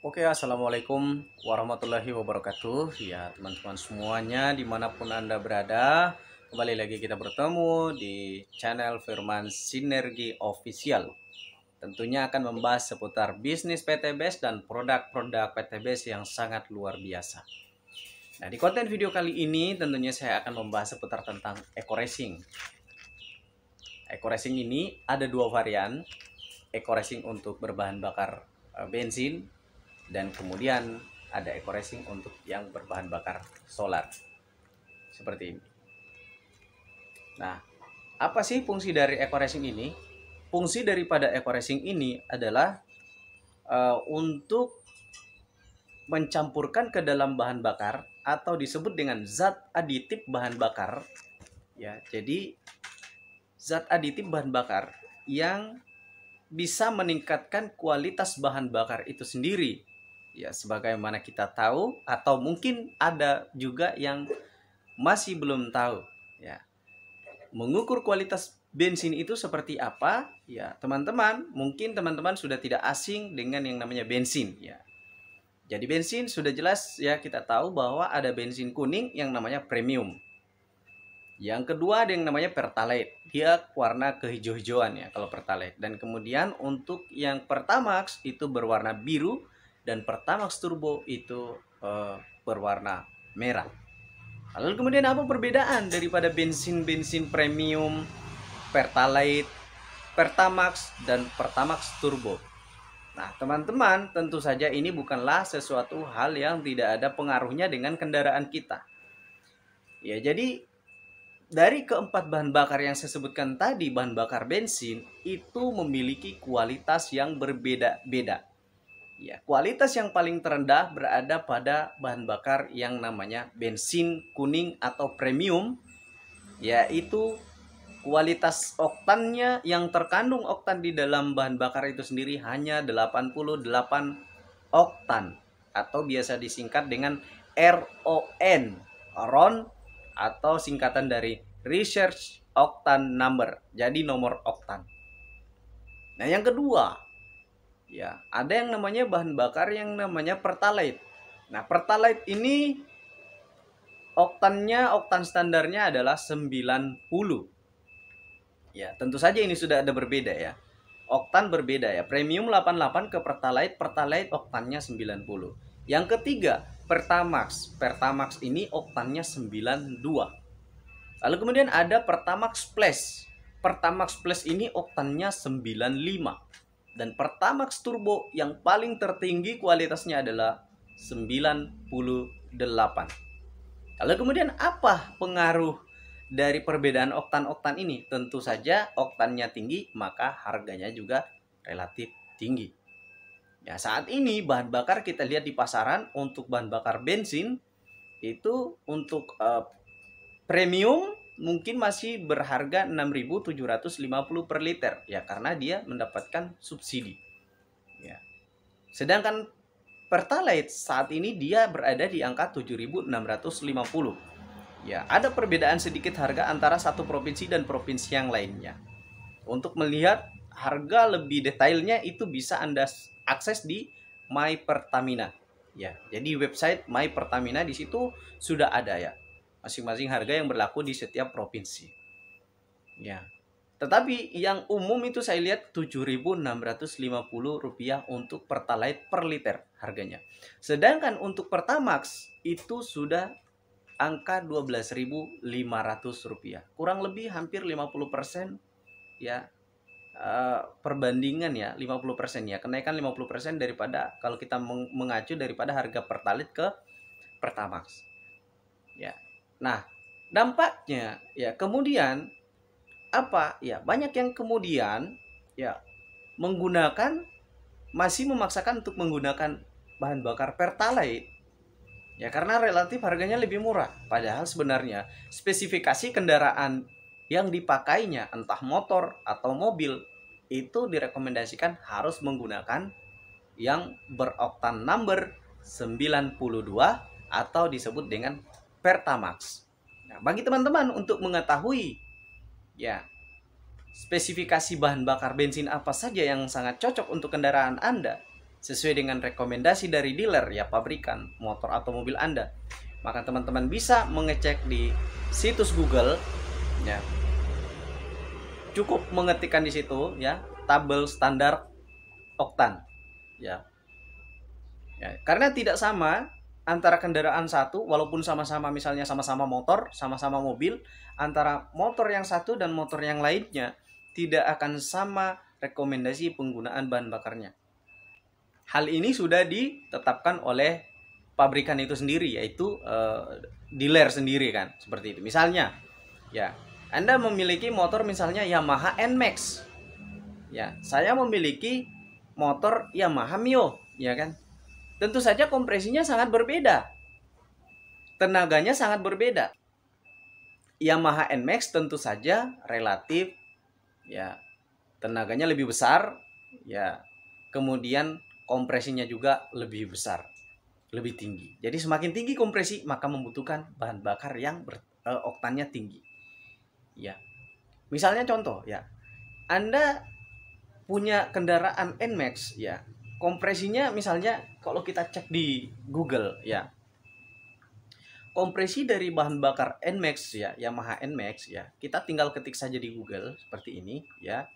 Oke, assalamualaikum warahmatullahi wabarakatuh. Ya, teman-teman semuanya, dimanapun Anda berada, kembali lagi kita bertemu di channel Firman Sinergi Official. Tentunya akan membahas seputar bisnis PTBS dan produk-produk PTBS yang sangat luar biasa. Nah, di konten video kali ini tentunya saya akan membahas seputar tentang eco racing. Eco racing ini ada dua varian, eco racing untuk berbahan bakar bensin, dan kemudian ada eco racing untuk yang berbahan bakar solar seperti ini. Nah, apa sih fungsi dari eco racing ini? Fungsi daripada eco racing ini adalah untuk mencampurkan ke dalam bahan bakar atau disebut dengan zat aditif bahan bakar. Ya, jadi zat aditif bahan bakar yang bisa meningkatkan kualitas bahan bakar itu sendiri. Ya, sebagaimana kita tahu atau mungkin ada juga yang masih belum tahu, ya. Mengukur kualitas bensin itu seperti apa? Ya, teman-teman, mungkin teman-teman sudah tidak asing dengan yang namanya bensin, ya. Jadi bensin sudah jelas ya, kita tahu bahwa ada bensin kuning yang namanya premium. Yang kedua ada yang namanya pertalite. Dia warna kehijau-hijauan ya kalau pertalite. Dan kemudian untuk yang Pertamax itu berwarna biru dan Pertamax Turbo itu berwarna merah. Lalu kemudian apa perbedaan daripada bensin-bensin premium, pertalite, Pertamax dan Pertamax Turbo? Nah, teman-teman, tentu saja ini bukanlah sesuatu hal yang tidak ada pengaruhnya dengan kendaraan kita. Ya, jadi dari keempat bahan bakar yang saya sebutkan tadi, bahan bakar bensin itu memiliki kualitas yang berbeda-beda. Ya, kualitas yang paling terendah berada pada bahan bakar yang namanya bensin kuning atau premium, yaitu kualitas oktannya yang terkandung oktan di dalam bahan bakar itu sendiri hanya 88 oktan atau biasa disingkat dengan RON, RON atau singkatan dari Research Octane Number, jadi nomor oktan. Nah, yang kedua, ya, ada yang namanya bahan bakar yang namanya pertalite. Nah, pertalite ini oktan standarnya adalah 90. Ya, tentu saja ini sudah ada berbeda ya. Oktan berbeda ya. Premium 88 ke pertalite, pertalite oktannya 90. Yang ketiga, Pertamax. Pertamax ini oktannya 92. Lalu kemudian ada Pertamax Plus. Pertamax Plus ini oktannya 95. Dan Pertamax Turbo yang paling tertinggi kualitasnya adalah 98. Lalu kemudian apa pengaruh dari perbedaan oktan-oktan ini? Tentu saja oktannya tinggi, maka harganya juga relatif tinggi. Ya, saat ini bahan bakar kita lihat di pasaran untuk bahan bakar bensin itu untuk premium mungkin masih berharga 6.750 per liter ya, karena dia mendapatkan subsidi. Ya. Sedangkan pertalite saat ini dia berada di angka 7.650. Ya, ada perbedaan sedikit harga antara satu provinsi dan provinsi yang lainnya. Untuk melihat harga lebih detailnya itu bisa Anda akses di My Pertamina. Ya, jadi website My Pertamina di situ sudah ada ya masing-masing harga yang berlaku di setiap provinsi. Ya. Tetapi yang umum itu saya lihat Rp7.650 untuk pertalite per liter harganya. Sedangkan untuk Pertamax itu sudah angka Rp12.500. Kurang lebih hampir 50% ya, perbandingan ya, 50% ya, kenaikan 50% daripada kalau kita mengacu daripada harga pertalite ke Pertamax. Ya. Nah, dampaknya ya kemudian apa? Ya, banyak yang kemudian ya masih memaksakan untuk menggunakan bahan bakar pertalite. Ya, karena relatif harganya lebih murah. Padahal sebenarnya spesifikasi kendaraan yang dipakainya, entah motor atau mobil, itu direkomendasikan harus menggunakan yang beroktan number 92 atau disebut dengan Pertamax. Nah, bagi teman-teman untuk mengetahui ya spesifikasi bahan bakar bensin apa saja yang sangat cocok untuk kendaraan Anda, sesuai dengan rekomendasi dari dealer, ya pabrikan motor atau mobil Anda, maka teman-teman bisa mengecek di situs Google, ya. Cukup mengetikkan di situ, ya, tabel standar oktan, ya. Ya, karena tidak sama antara kendaraan satu, walaupun sama-sama, misalnya sama-sama motor, sama-sama mobil, antara motor yang satu dan motor yang lainnya tidak akan sama rekomendasi penggunaan bahan bakarnya. Hal ini sudah ditetapkan oleh pabrikan itu sendiri, yaitu dealer sendiri kan, seperti itu. Misalnya, ya, Anda memiliki motor misalnya Yamaha NMAX. Ya, saya memiliki motor Yamaha Mio, ya kan? Tentu saja kompresinya sangat berbeda. Tenaganya sangat berbeda. Yamaha NMAX tentu saja relatif, ya, tenaganya lebih besar, ya. Kemudian kompresinya juga lebih besar, lebih tinggi. Jadi semakin tinggi kompresi, maka membutuhkan bahan bakar yang oktannya tinggi. Ya. Misalnya contoh, ya. Anda punya kendaraan NMAX, ya. Kompresinya misalnya kalau kita cek di Google, ya. Kompresi dari bahan bakar NMAX, ya, Yamaha NMAX, ya. Kita tinggal ketik saja di Google seperti ini, ya.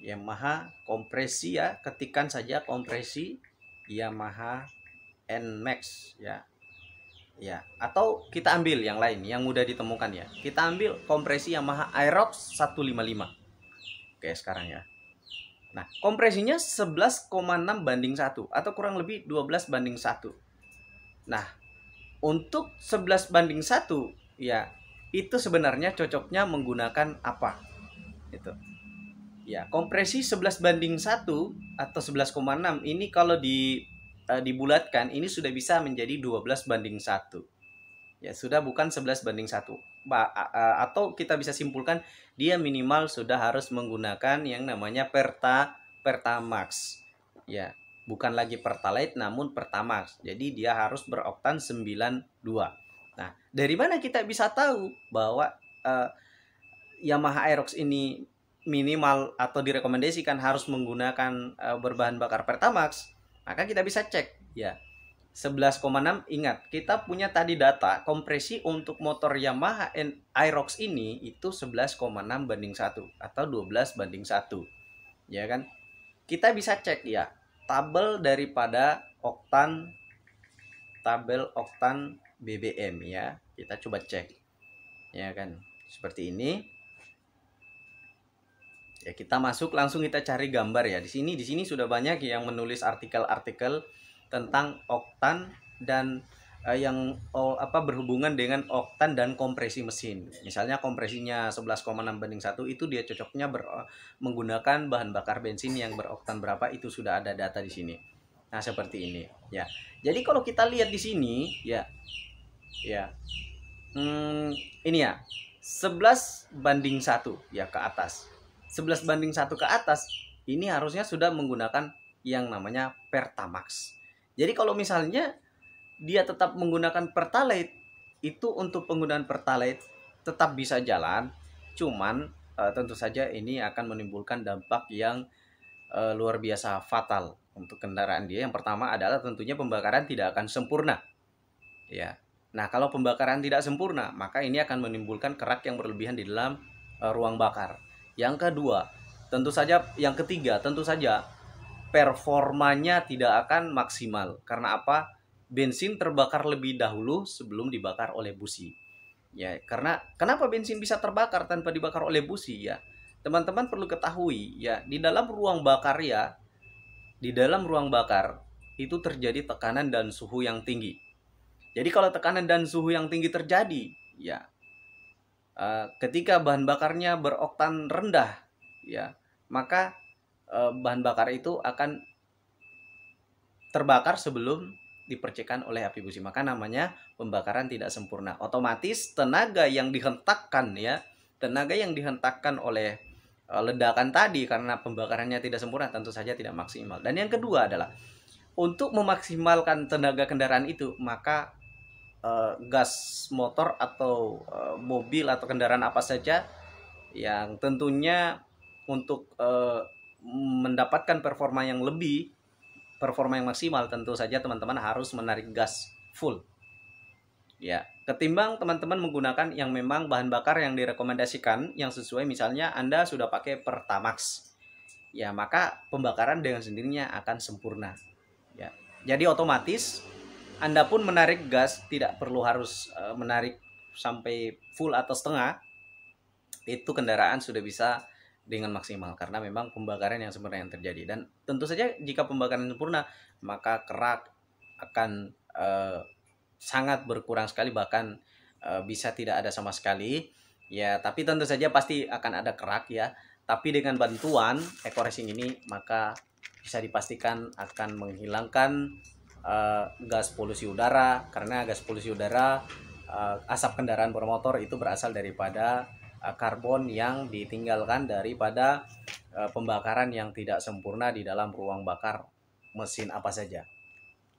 Yamaha kompresi, ya, ketikkan saja kompresi Yamaha NMAX, ya. Ya, atau kita ambil yang lain yang mudah ditemukan, ya. Kita ambil kompresi Yamaha Aerox 155. Oke, sekarang, ya. Nah, kompresinya 11,6:1 atau kurang lebih 12:1. Nah, untuk 11:1, ya, itu sebenarnya cocoknya menggunakan apa? Itu. Ya, kompresi 11:1 atau 11,6 ini kalau dibulatkan ini sudah bisa menjadi 12:1. Ya, sudah bukan 11:1. Atau kita bisa simpulkan dia minimal sudah harus menggunakan yang namanya Pertamax. Ya, bukan lagi Pertalite namun Pertamax. Jadi dia harus beroktan 92. Nah, dari mana kita bisa tahu bahwa Yamaha Aerox ini minimal atau direkomendasikan harus menggunakan berbahan bakar Pertamax? Maka kita bisa cek, ya. 11,6, ingat kita punya tadi data kompresi untuk motor Yamaha Aerox ini itu 11,6:1 atau 12:1, ya kan? Kita bisa cek, ya, tabel daripada tabel oktan BBM, ya. Kita coba cek, ya kan, seperti ini. Ya, kita masuk langsung, kita cari gambar, ya. Di sini sudah banyak yang menulis artikel-artikel tentang oktan dan yang berhubungan dengan oktan dan kompresi mesin. Misalnya kompresinya 11,6:1 itu dia cocoknya menggunakan bahan bakar bensin yang beroktan berapa, itu sudah ada data di sini. Nah, seperti ini, ya. Jadi kalau kita lihat di sini, ya. Ya. Ini, ya. 11:1, ya, ke atas. 11:1 ke atas ini harusnya sudah menggunakan yang namanya Pertamax. Jadi kalau misalnya dia tetap menggunakan Pertalite, itu untuk penggunaan Pertalite tetap bisa jalan, cuman tentu saja ini akan menimbulkan dampak yang luar biasa fatal untuk kendaraan dia. Yang pertama adalah tentunya pembakaran tidak akan sempurna, ya. Nah, kalau pembakaran tidak sempurna, maka ini akan menimbulkan kerak yang berlebihan di dalam ruang bakar. Yang kedua, yang ketiga, tentu saja performanya tidak akan maksimal. Karena apa? Bensin terbakar lebih dahulu sebelum dibakar oleh busi. Ya, karena kenapa bensin bisa terbakar tanpa dibakar oleh busi, ya? Teman-teman perlu ketahui, ya, di dalam ruang bakar itu terjadi tekanan dan suhu yang tinggi. Jadi kalau tekanan dan suhu yang tinggi terjadi, ya, ketika bahan bakarnya beroktan rendah, ya, maka bahan bakar itu akan terbakar sebelum dipercikan oleh api busi. Maka namanya pembakaran tidak sempurna. Otomatis tenaga yang dihentakkan, ya, tenaga yang dihentakkan oleh ledakan tadi karena pembakarannya tidak sempurna tentu saja tidak maksimal. Dan yang kedua adalah untuk memaksimalkan tenaga kendaraan itu, maka gas motor atau mobil atau kendaraan apa saja yang tentunya untuk mendapatkan performa yang lebih performa yang maksimal, tentu saja teman-teman harus menarik gas full. Ya, ketimbang teman-teman menggunakan yang memang bahan bakar yang direkomendasikan yang sesuai, misalnya Anda sudah pakai Pertamax. Ya, maka pembakaran dengan sendirinya akan sempurna. Ya. Jadi otomatis Anda pun menarik gas tidak perlu harus menarik sampai full atau setengah. Itu kendaraan sudah bisa dengan maksimal karena memang pembakaran yang sempurna yang terjadi. Dan tentu saja jika pembakaran sempurna, maka kerak akan sangat berkurang sekali, bahkan bisa tidak ada sama sekali. Ya, tapi tentu saja pasti akan ada kerak ya. Tapi dengan bantuan eco racing ini, maka bisa dipastikan akan menghilangkan gas polusi udara, karena gas polusi udara, asap kendaraan bermotor itu berasal daripada karbon yang ditinggalkan daripada pembakaran yang tidak sempurna di dalam ruang bakar mesin apa saja.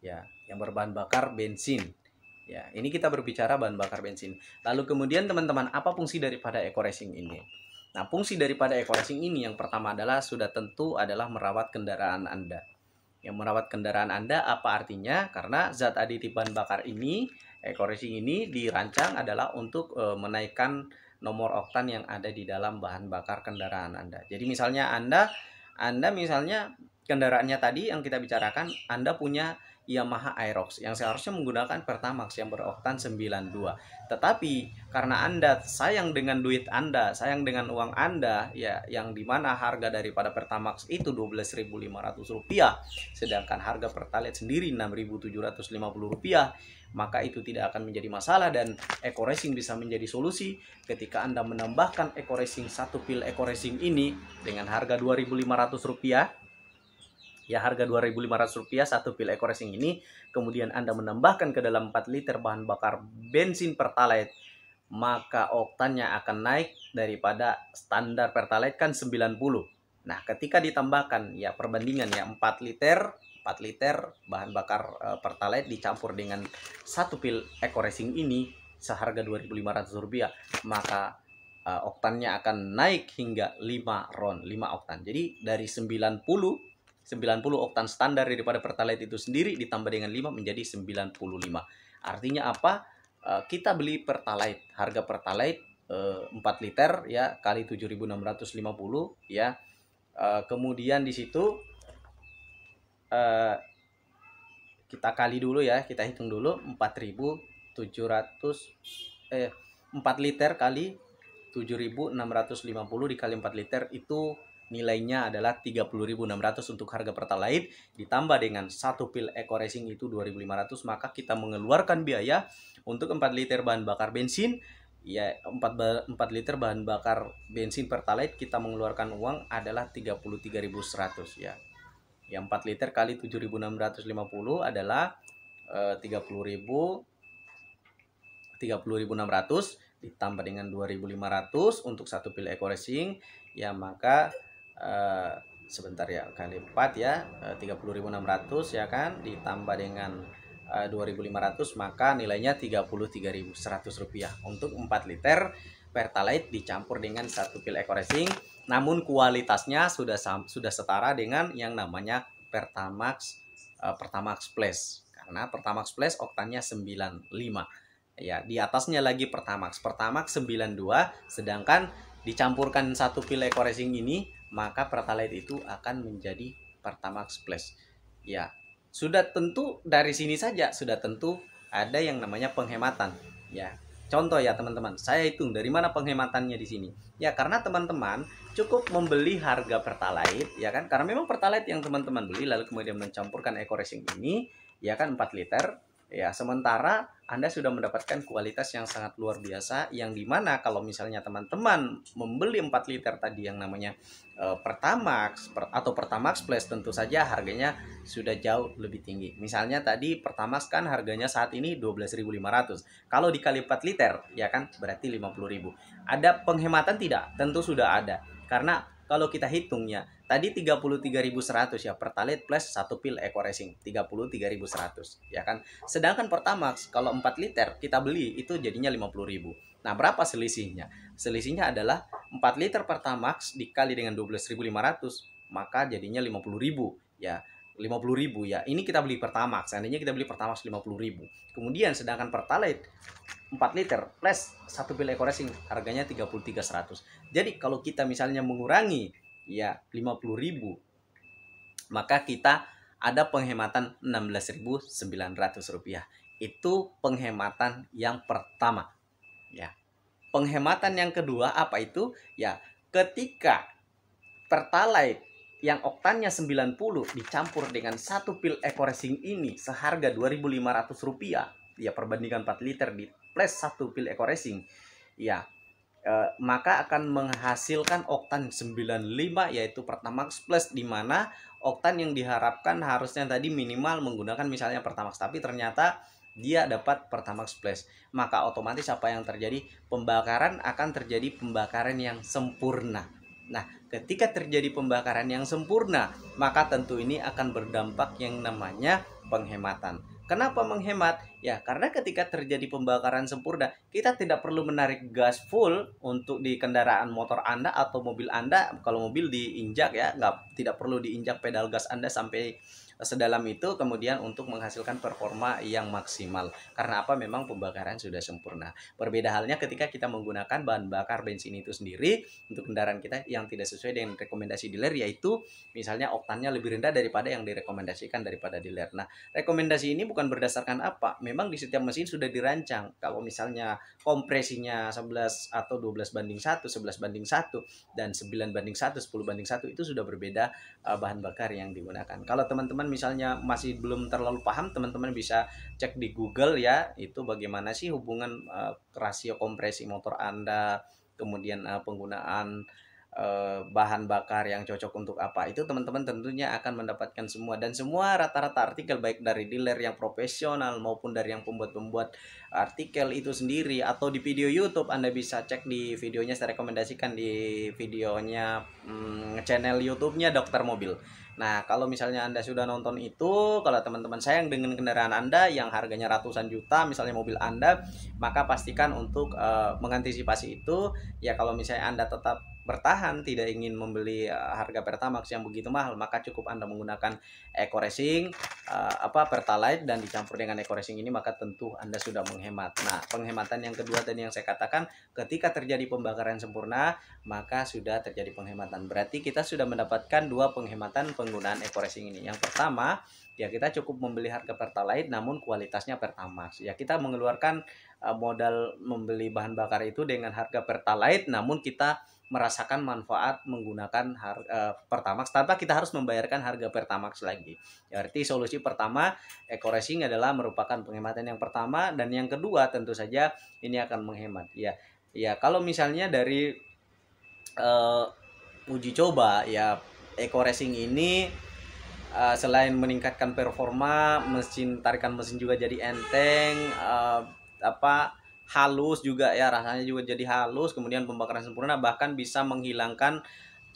Ya, yang berbahan bakar bensin. Ya, ini kita berbicara bahan bakar bensin. Lalu kemudian teman-teman, apa fungsi daripada eco racing ini? Nah, fungsi daripada eco racing ini yang pertama adalah sudah tentu adalah merawat kendaraan Anda. Yang merawat kendaraan Anda apa artinya? Karena zat aditif bahan bakar ini, eco racing ini dirancang adalah untuk menaikkan nomor oktan yang ada di dalam bahan bakar kendaraan Anda. Jadi misalnya Anda misalnya kendaraannya tadi yang kita bicarakan, Anda punya Yamaha Aerox yang seharusnya menggunakan Pertamax yang beroktan 92. Tetapi karena Anda sayang dengan duit Anda, sayang dengan uang Anda, ya, yang dimana harga daripada Pertamax itu Rp12.500, sedangkan harga Pertalite sendiri Rp6.750, maka itu tidak akan menjadi masalah dan eco racing bisa menjadi solusi ketika Anda menambahkan eco racing, satu pil eco racing ini dengan harga Rp2.500. Ya, harga Rp2.500 satu pil eco racing ini, kemudian Anda menambahkan ke dalam 4 liter bahan bakar bensin Pertalite, maka oktannya akan naik daripada standar Pertalite kan 90. Nah, ketika ditambahkan ya perbandingan ya 4 liter bahan bakar Pertalite dicampur dengan satu pil eco racing ini seharga Rp2.500, maka oktannya akan naik hingga 5 oktan. Jadi dari 90 oktan standar daripada Pertalite itu sendiri ditambah dengan 5 menjadi 95. Artinya apa? Kita beli Pertalite, harga Pertalite 4 liter ya kali 7.650 ya. Kemudian di situ kita kali dulu ya, kita hitung dulu 4.700 4 liter kali 7.650 dikali 4 liter itu nilainya adalah 30.600 untuk harga Pertalite, ditambah dengan satu pil eco racing itu 2.500, maka kita mengeluarkan biaya untuk 4 liter bahan bakar bensin ya, 4 liter bahan bakar bensin Pertalite kita mengeluarkan uang adalah 33.100 ya. Yang 4 liter kali 7.650 adalah 30.600 ditambah dengan 2.500 untuk satu pil eco racing ya, maka sebentar ya, kali 4 ya, 30.600 ya kan, ditambah dengan 2.500, maka nilainya Rp33.100 untuk 4 liter Pertalite dicampur dengan satu pil eco racing. Namun kualitasnya sudah setara dengan yang namanya Pertamax Plus, karena Pertamax Plus oktannya 95 ya, di atasnya lagi Pertamax 92, sedangkan dicampurkan satu pil eco racing ini, maka Pertalite itu akan menjadi Pertamax Plus ya. Sudah tentu dari sini saja sudah tentu ada yang namanya penghematan ya. Contoh ya teman-teman, saya hitung dari mana penghematannya di sini ya, karena teman-teman cukup membeli harga Pertalite ya kan, karena memang Pertalite yang teman-teman beli lalu kemudian mencampurkan eco racing ini ya kan 4 liter ya, sementara Anda sudah mendapatkan kualitas yang sangat luar biasa, yang dimana kalau misalnya teman-teman membeli 4 liter tadi yang namanya Pertamax atau Pertamax Plus, tentu saja harganya sudah jauh lebih tinggi. Misalnya tadi Pertamax kan harganya saat ini 12.500, kalau dikali 4 liter ya kan berarti 50.000. Ada penghematan tidak? Tentu sudah ada, karena kalau kita hitungnya tadi 33.100 ya Pertalite plus satu pil eco racing 33.100 ya kan. Sedangkan Pertamax kalau 4 liter kita beli itu jadinya 50.000. Nah, berapa selisihnya? Selisihnya adalah 4 liter Pertamax dikali dengan 12.500, maka jadinya 50.000 ya. 50.000 ya. Ini kita beli Pertamax. Seandainya kita beli Pertamax 50.000. Kemudian sedangkan Pertalite 4 liter plus 1 pil eco racing harganya 33.100. Jadi kalau kita misalnya mengurangi ya 50.000, maka kita ada penghematan 16.900 rupiah. Itu penghematan yang pertama ya. Penghematan yang kedua apa itu? Ya, ketika Pertalite yang oktannya 90 dicampur dengan 1 pil eco racing ini seharga 2.500 rupiah ya, perbandingan 4 liter di plus 1 pil eco racing ya, maka akan menghasilkan oktan 95 yaitu Pertamax Plus, di mana oktan yang diharapkan harusnya tadi minimal menggunakan misalnya Pertamax, tapi ternyata dia dapat Pertamax Plus. Maka otomatis apa yang terjadi? Pembakaran akan terjadi pembakaran yang sempurna. Nah, ketika terjadi pembakaran yang sempurna, maka tentu ini akan berdampak yang namanya penghematan. Kenapa menghemat? Ya, karena ketika terjadi pembakaran sempurna, kita tidak perlu menarik gas full untuk di kendaraan motor Anda atau mobil Anda. Kalau mobil diinjak ya, tidak perlu diinjak pedal gas Anda sampai sedalam itu kemudian untuk menghasilkan performa yang maksimal. Karena apa? Memang pembakaran sudah sempurna. Berbeda halnya ketika kita menggunakan bahan bakar bensin itu sendiri untuk kendaraan kita yang tidak sesuai dengan rekomendasi dealer, yaitu misalnya oktannya lebih rendah daripada yang direkomendasikan daripada dealer. Nah, rekomendasi ini bukan berdasarkan apa? Memang di setiap mesin sudah dirancang. Kalau misalnya kompresinya 11 atau 12:1, 11:1, dan 9:1, 10:1 itu sudah berbeda bahan bakar yang digunakan. Kalau teman-teman misalnya masih belum terlalu paham, teman-teman bisa cek di Google ya, itu bagaimana sih hubungan rasio kompresi motor Anda, kemudian penggunaan bahan bakar yang cocok untuk apa, itu teman-teman tentunya akan mendapatkan semua, dan semua rata-rata artikel baik dari dealer yang profesional maupun dari yang pembuat artikel itu sendiri atau di video YouTube. Anda bisa cek di videonya, saya rekomendasikan di videonya channel YouTube-nya Dokter Mobil. Nah, kalau misalnya Anda sudah nonton itu, kalau teman-teman sayang dengan kendaraan Anda yang harganya ratusan juta, misalnya mobil Anda, maka pastikan untuk mengantisipasi itu. Ya, kalau misalnya Anda tetap bertahan tidak ingin membeli harga Pertamax yang begitu mahal, maka cukup Anda menggunakan eco racing Pertalite dan dicampur dengan eco racing ini, maka tentu Anda sudah menghemat. Nah, penghematan yang kedua tadi yang saya katakan, ketika terjadi pembakaran sempurna, maka sudah terjadi penghematan. Berarti kita sudah mendapatkan dua penghematan penggunaan eco racing ini. Yang pertama, ya kita cukup membeli harga Pertalite namun kualitasnya Pertamax. Ya, kita mengeluarkan modal membeli bahan bakar itu dengan harga Pertalite, namun kita merasakan manfaat menggunakan Pertamax tanpa kita harus membayarkan harga Pertamax lagi. Ya, berarti solusi pertama eco racing adalah merupakan penghematan yang pertama, dan yang kedua tentu saja ini akan menghemat. Ya kalau misalnya dari uji coba ya, eco racing ini selain meningkatkan performa, tarikan mesin juga jadi enteng, halus juga ya, rasanya juga jadi halus, kemudian pembakaran sempurna, bahkan bisa menghilangkan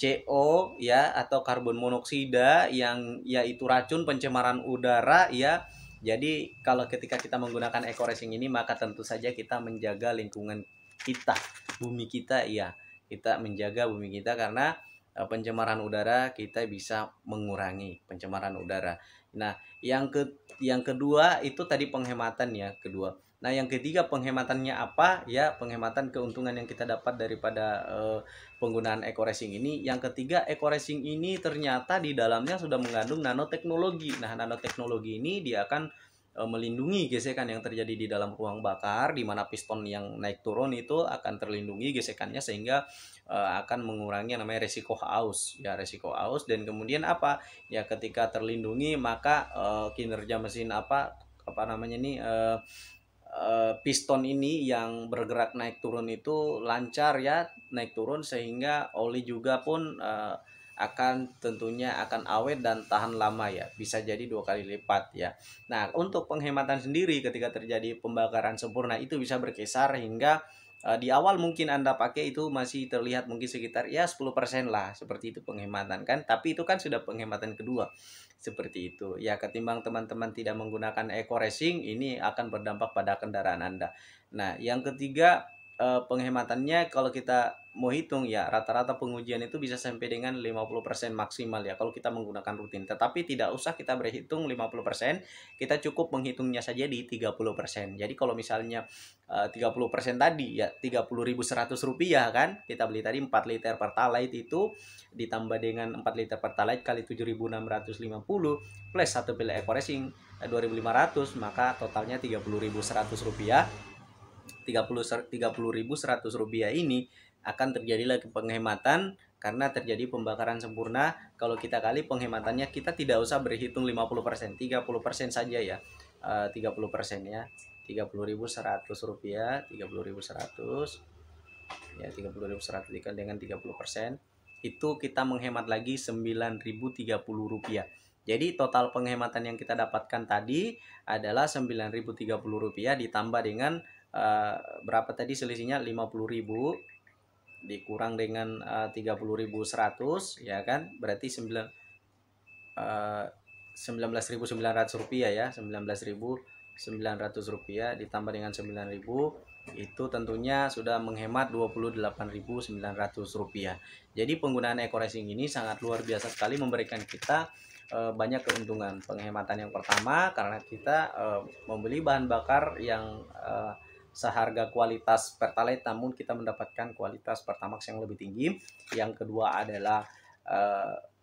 CO ya atau karbon monoksida yang yaitu racun pencemaran udara ya. Jadi kalau ketika kita menggunakan eco racing ini, maka tentu saja kita menjaga lingkungan kita, bumi kita ya. Kita menjaga bumi kita karena pencemaran udara, kita bisa mengurangi pencemaran udara. Nah, yang kedua itu tadi penghematan ya, kedua. Nah, yang ketiga penghematannya apa? Ya, penghematan keuntungan yang kita dapat daripada penggunaan eco racing ini. Yang ketiga, eco racing ini ternyata di dalamnya sudah mengandung nanoteknologi. Nah, nanoteknologi ini dia akan melindungi gesekan yang terjadi di dalam ruang bakar, di mana piston yang naik turun itu akan terlindungi gesekannya, sehingga akan mengurangi namanya resiko aus ya, resiko aus. Dan kemudian apa ya, ketika terlindungi maka kinerja mesin piston ini yang bergerak naik turun itu lancar ya, naik turun, sehingga oli juga pun akan tentunya akan awet dan tahan lama ya, bisa jadi 2 kali lipat ya. Nah, untuk penghematan sendiri ketika terjadi pembakaran sempurna itu bisa berkisar hingga di awal mungkin Anda pakai itu masih terlihat mungkin sekitar ya 10% lah, seperti itu penghematan kan, tapi itu kan sudah penghematan kedua. Seperti itu ya, ketimbang teman-teman tidak menggunakan eco racing, ini akan berdampak pada kendaraan Anda. Nah, yang ketiga penghematannya kalau kita mau hitung ya rata-rata pengujian itu bisa sampai dengan 50% maksimal ya kalau kita menggunakan rutin. Tetapi tidak usah kita berhitung 50%, kita cukup menghitungnya saja di 30%. Jadi kalau misalnya 30% tadi ya 30.100 rupiah kan, kita beli tadi 4 liter Pertalite itu ditambah dengan 4 liter Pertalite kali 7.650 plus 1 pil Eco Racing 2.500, maka totalnya 30.100 rupiah. 30.100 rupiah ini akan terjadi lagi penghematan karena terjadi pembakaran sempurna. Kalau kita kali penghematannya kita tidak usah berhitung 50%, 30% saja ya. 30% ya. 30.100 rupiah, 30.100 ya, 30.100 dikali dengan 30%, itu kita menghemat lagi 9.030 rupiah. Jadi total penghematan yang kita dapatkan tadi adalah 9.030 rupiah ditambah dengan berapa tadi selisihnya 50.000 dikurang dengan 30.100 ya kan, berarti 19.900 rupiah ya, 19.900 rupiah ditambah dengan 9.000 itu tentunya sudah menghemat 28.900 rupiah. Jadi penggunaan Eco Racing ini sangat luar biasa sekali, memberikan kita banyak keuntungan. Penghematan yang pertama karena kita membeli bahan bakar yang seharga kualitas Pertalite namun kita mendapatkan kualitas Pertamax yang lebih tinggi. Yang kedua adalah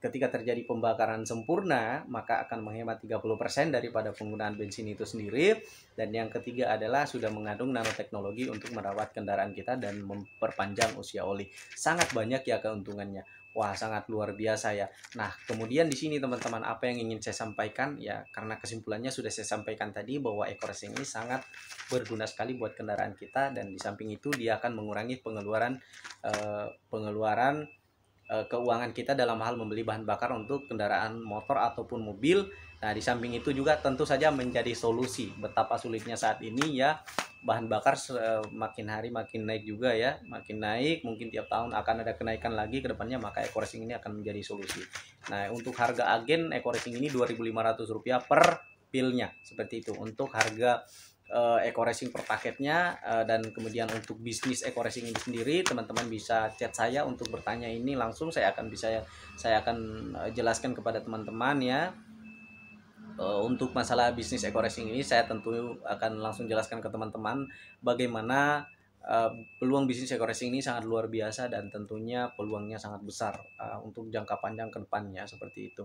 ketika terjadi pembakaran sempurna maka akan menghemat 30% daripada penggunaan bensin itu sendiri. Dan yang ketiga adalah sudah mengandung nanoteknologi untuk merawat kendaraan kita dan memperpanjang usia oli. Sangat banyak ya keuntungannya. Wah, sangat luar biasa ya. Nah, kemudian di sini teman-teman apa yang ingin saya sampaikan ya, karena kesimpulannya sudah saya sampaikan tadi bahwa Eco Racing ini sangat berguna sekali buat kendaraan kita, dan di samping itu dia akan mengurangi pengeluaran keuangan kita dalam hal membeli bahan bakar untuk kendaraan motor ataupun mobil. Nah, di samping itu juga tentu saja menjadi solusi betapa sulitnya saat ini ya, bahan bakar makin hari makin naik juga ya, makin naik, mungkin tiap tahun akan ada kenaikan lagi ke depannya, maka Eco Racing ini akan menjadi solusi. Nah, untuk harga agen Eco Racing ini Rp2.500 per pilnya, seperti itu untuk harga Eco Racing per paketnya. Dan kemudian untuk bisnis Eco Racing ini sendiri, teman-teman bisa chat saya untuk bertanya ini langsung, saya akan jelaskan kepada teman-teman ya. Untuk masalah bisnis Eco Racing ini saya tentu akan langsung jelaskan ke teman-teman bagaimana peluang bisnis Eco Racing ini sangat luar biasa dan tentunya peluangnya sangat besar untuk jangka panjang ke depannya, seperti itu.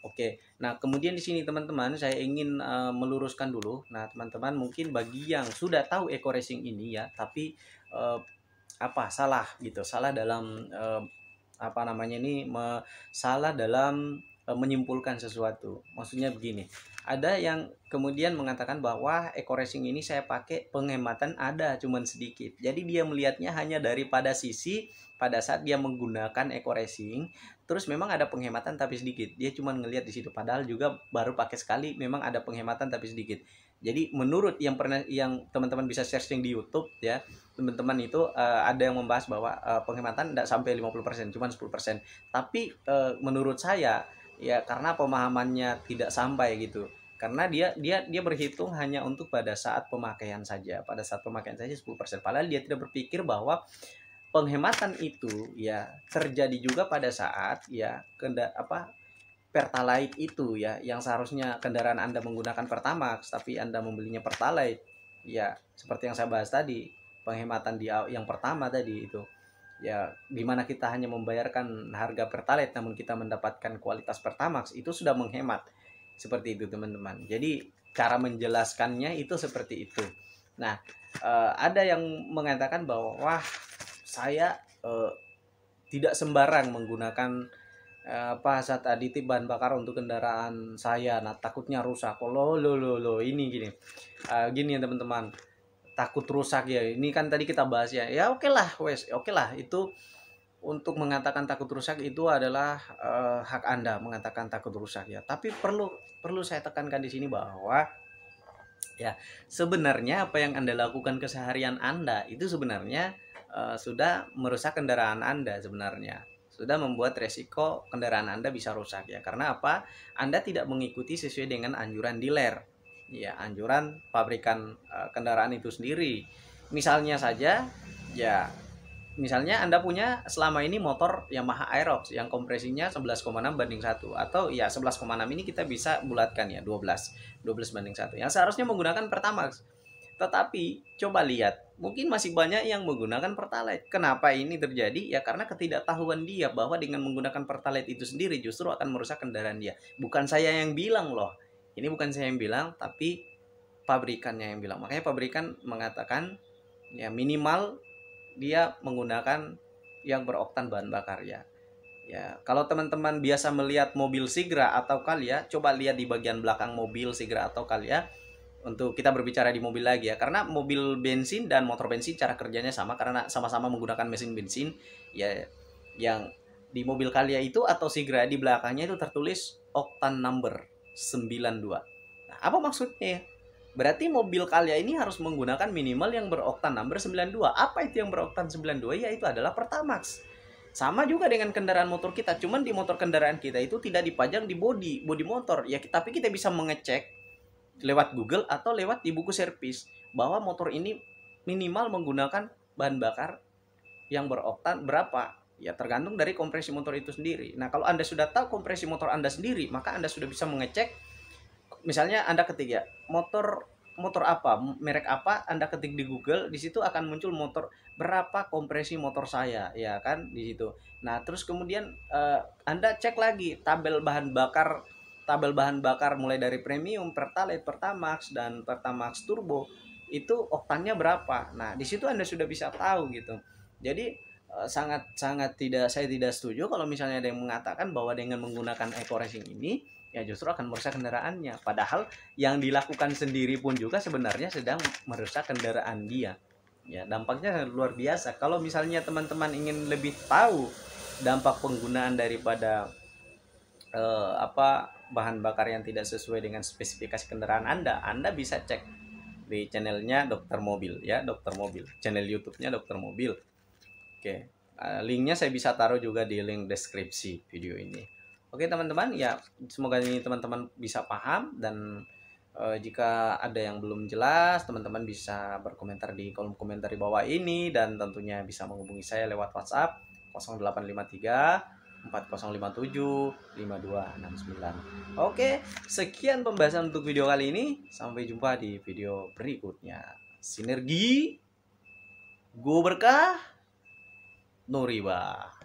Oke, nah kemudian di sini teman-teman saya ingin meluruskan dulu. Nah teman-teman mungkin bagi yang sudah tahu Eco Racing ini ya, tapi salah gitu, salah dalam salah dalam menyimpulkan sesuatu. Maksudnya begini, ada yang kemudian mengatakan bahwa Eco Racing ini saya pakai penghematan ada cuman sedikit. Jadi dia melihatnya hanya daripada sisi pada saat dia menggunakan Eco Racing, terus memang ada penghematan tapi sedikit. Dia cuma ngelihat di situ, padahal juga baru pakai sekali memang ada penghematan tapi sedikit. Jadi menurut yang teman-teman bisa searching di YouTube ya, teman-teman itu ada yang membahas bahwa penghematan tidak sampai 50%, cuma 10%. Tapi menurut saya ya karena pemahamannya tidak sampai gitu, karena dia berhitung hanya untuk pada saat pemakaian saja, 10%, padahal dia tidak berpikir bahwa penghematan itu ya terjadi juga pada saat ya Pertalite itu ya, yang seharusnya kendaraan Anda menggunakan Pertamax tapi Anda membelinya Pertalite ya, seperti yang saya bahas tadi, penghematan yang pertama tadi itu ya, dimana kita hanya membayarkan harga Pertalite namun kita mendapatkan kualitas Pertamax, itu sudah menghemat. Seperti itu teman-teman. Jadi cara menjelaskannya itu seperti itu. Nah, ada yang mengatakan bahwa wah saya tidak sembarang menggunakan zat aditif bahan bakar untuk kendaraan saya, nah takutnya rusak. Ini gini ya teman-teman, takut rusak ya, ini kan tadi kita bahas ya oke lah itu untuk mengatakan takut rusak itu adalah hak Anda mengatakan takut rusak ya, tapi perlu saya tekankan di sini bahwa ya sebenarnya apa yang Anda lakukan keseharian Anda itu sebenarnya sudah merusak kendaraan Anda, sebenarnya sudah membuat resiko kendaraan Anda bisa rusak ya. Karena apa? Anda tidak mengikuti sesuai dengan anjuran dealer ya, anjuran pabrikan kendaraan itu sendiri. Misalnya saja Ya, misalnya Anda punya selama ini motor Yamaha Aerox yang kompresinya 11,6:1, atau ya 11,6 ini kita bisa bulatkan ya 12 12 banding 1 yang seharusnya menggunakan Pertamax. Tetapi coba lihat, mungkin masih banyak yang menggunakan Pertalite. Kenapa ini terjadi? Ya karena ketidaktahuan dia bahwa dengan menggunakan Pertalite itu sendiri justru akan merusak kendaraan dia. Bukan saya yang bilang loh. Ini bukan saya yang bilang, tapi pabrikannya yang bilang. Makanya pabrikan mengatakan ya minimal dia menggunakan yang beroktan bahan bakar ya. Ya, kalau teman-teman biasa melihat mobil Sigra atau Calya, coba lihat di bagian belakang mobil Sigra atau Calya. Untuk kita berbicara di mobil lagi ya, karena mobil bensin dan motor bensin cara kerjanya sama karena sama-sama menggunakan mesin bensin ya. Yang di mobil Calya itu atau Sigra di belakangnya itu tertulis octane number 92. Nah, apa maksudnya? Berarti mobil Calya ini harus menggunakan minimal yang beroktan number 92. Apa itu yang beroktan 92? Ya itu adalah Pertamax. Sama juga dengan kendaraan motor kita, cuman di motor kendaraan kita itu tidak dipajang di bodi motor. Ya, tapi kita bisa mengecek lewat Google atau lewat di buku servis bahwa motor ini minimal menggunakan bahan bakar yang beroktan berapa. Ya tergantung dari kompresi motor itu sendiri. Nah, kalau Anda sudah tahu kompresi motor Anda sendiri, maka Anda sudah bisa mengecek. Misalnya Anda ketik ya, motor motor apa, merek apa, Anda ketik di Google, di situ akan muncul motor berapa kompresi motor saya, ya kan di situ. Nah, terus kemudian Anda cek lagi tabel bahan bakar mulai dari premium, Pertalite, Pertamax dan Pertamax Turbo itu oktannya berapa. Nah, di situ Anda sudah bisa tahu gitu. Jadi sangat saya tidak setuju kalau misalnya ada yang mengatakan bahwa dengan menggunakan eco racing ini ya justru akan merusak kendaraannya. Padahal yang dilakukan sendiri pun juga sebenarnya sedang merusak kendaraan dia. Ya, dampaknya luar biasa. Kalau misalnya teman-teman ingin lebih tahu dampak penggunaan daripada bahan bakar yang tidak sesuai dengan spesifikasi kendaraan Anda bisa cek di channelnya Dokter Mobil ya, Dokter Mobil. Channel YouTube-nya Dokter Mobil. Oke. Linknya saya bisa taruh juga di link deskripsi video ini. Oke teman-teman, ya semoga ini teman-teman bisa paham, dan jika ada yang belum jelas teman-teman bisa berkomentar di kolom komentar di bawah ini, dan tentunya bisa menghubungi saya lewat WhatsApp 0853 4057 5269. Oke, sekian pembahasan untuk video kali ini. Sampai jumpa di video berikutnya. Sinergi, Go Berkah, No Riba.